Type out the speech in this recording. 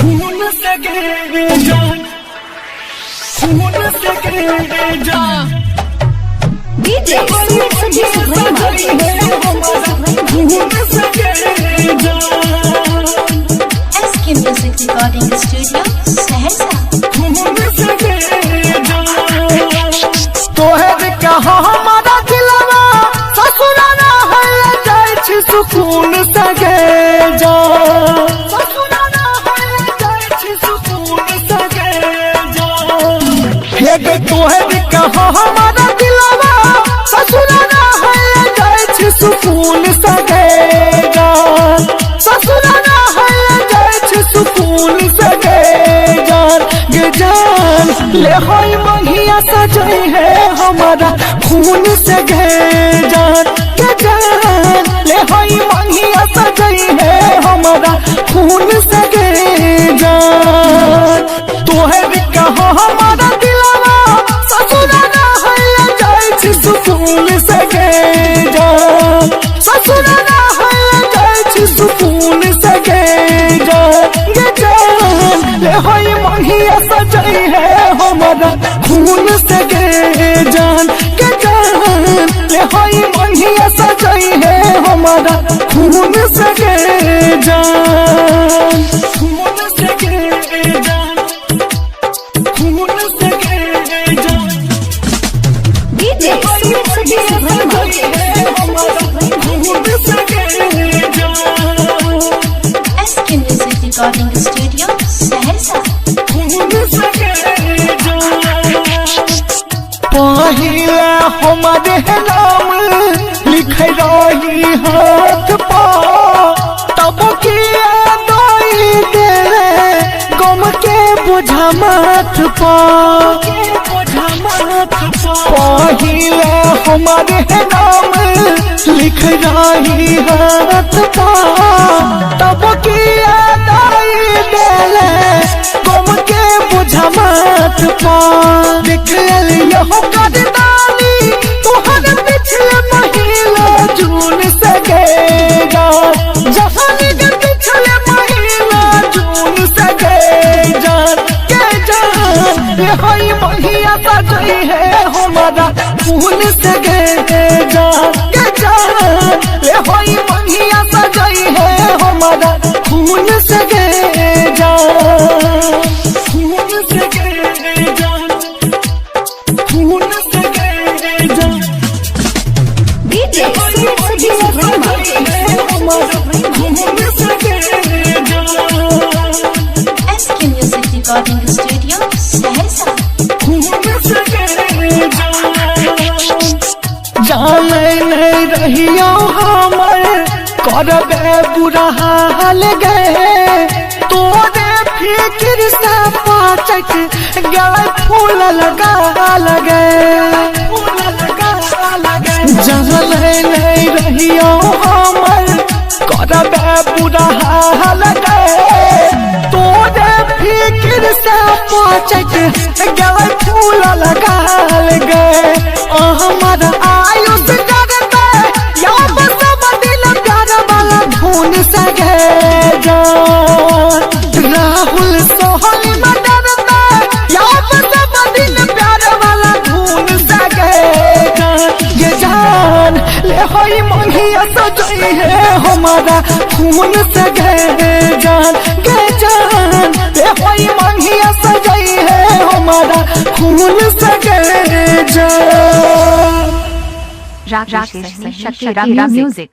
खून से गिरे जान, खून से गिरे जान, DJ Sumit Sanjeev खून से गिरे जान, SK Music Recording Studio, Saharsa. खून से गिरे जान, तोहर कहा हमारा दिलवा ससुराना है जाय छी सुकून से गे जान, ससुराना है जाय छी सुकून से गे जान, हे गे तोहर कहा हमारा दिलवा ससुराना है जाय छी सुकून से गे जान, ससुराना है जाय छी सुकून से गे जान, गे जान ले होई मंगिया सजई है हमारा खून से गे जान, गे जान ले होई मंगिया सजई है हमारा खून से गे जान, तोहर कहा हमारा दिलवा ससुराना है जाय छी सुकून से गे जान, ससुराना है जाय छी सुकून से गे जान, गे जान ले होई मंगिया सजई है हमारा खून से गे जान, गे जान ले होई मंगिया सजई है हमारा खून से गे जान, खून से गे जान, खून से गे जान, DJ Sumit Sanjeev खून से गे जान, SK Music Recording Studio, Saharsa. पहिले हमारे नाम लिख रही हाथ पा तब किया दई दे गम के बोझा माथ पा, पहिले हमारे नाम लिख रही हाथ पा तब किया दई दे गम के बोझा माथ पा, देख लिया हो कददानी तुहर पिछले महीना जून से गे जान, जहानी के पिछले महीना जून से गे जान, गे जान ये होई महिया सजई है हमारा खून से गे जान, गे जान ये होई महिया सजई है हमारा खून से गे जान, खून से गे जान, खून से गे जान, DJ Sumit Sanjeev खून से गे जान, SK Music Recording Studio, Saharsa. खून से गे जान, जाने नहीं रहियो हमर करबे बुरा हाल गे, तोरे फिक्र से पाचक गल फूल लगा लगे, जाने नहीं रहियो हमर करबे बुरा हाल गे, तोरे फिक्र से पाचक गल फूल लगा लगे, हमारा आयुष करते याद सब दिल प्यार वाला धुन से गे जान, राहुल सोहल में डरते याद सब दिल प्यार वाला धुन से गे जान, ये जान ले होई मंगिया सजई है हमारा खून से गे जान, गे जान ले होई मंगिया सजई है हमारा खून से गे जान। राकेश सही शक्ति म्यूजिक।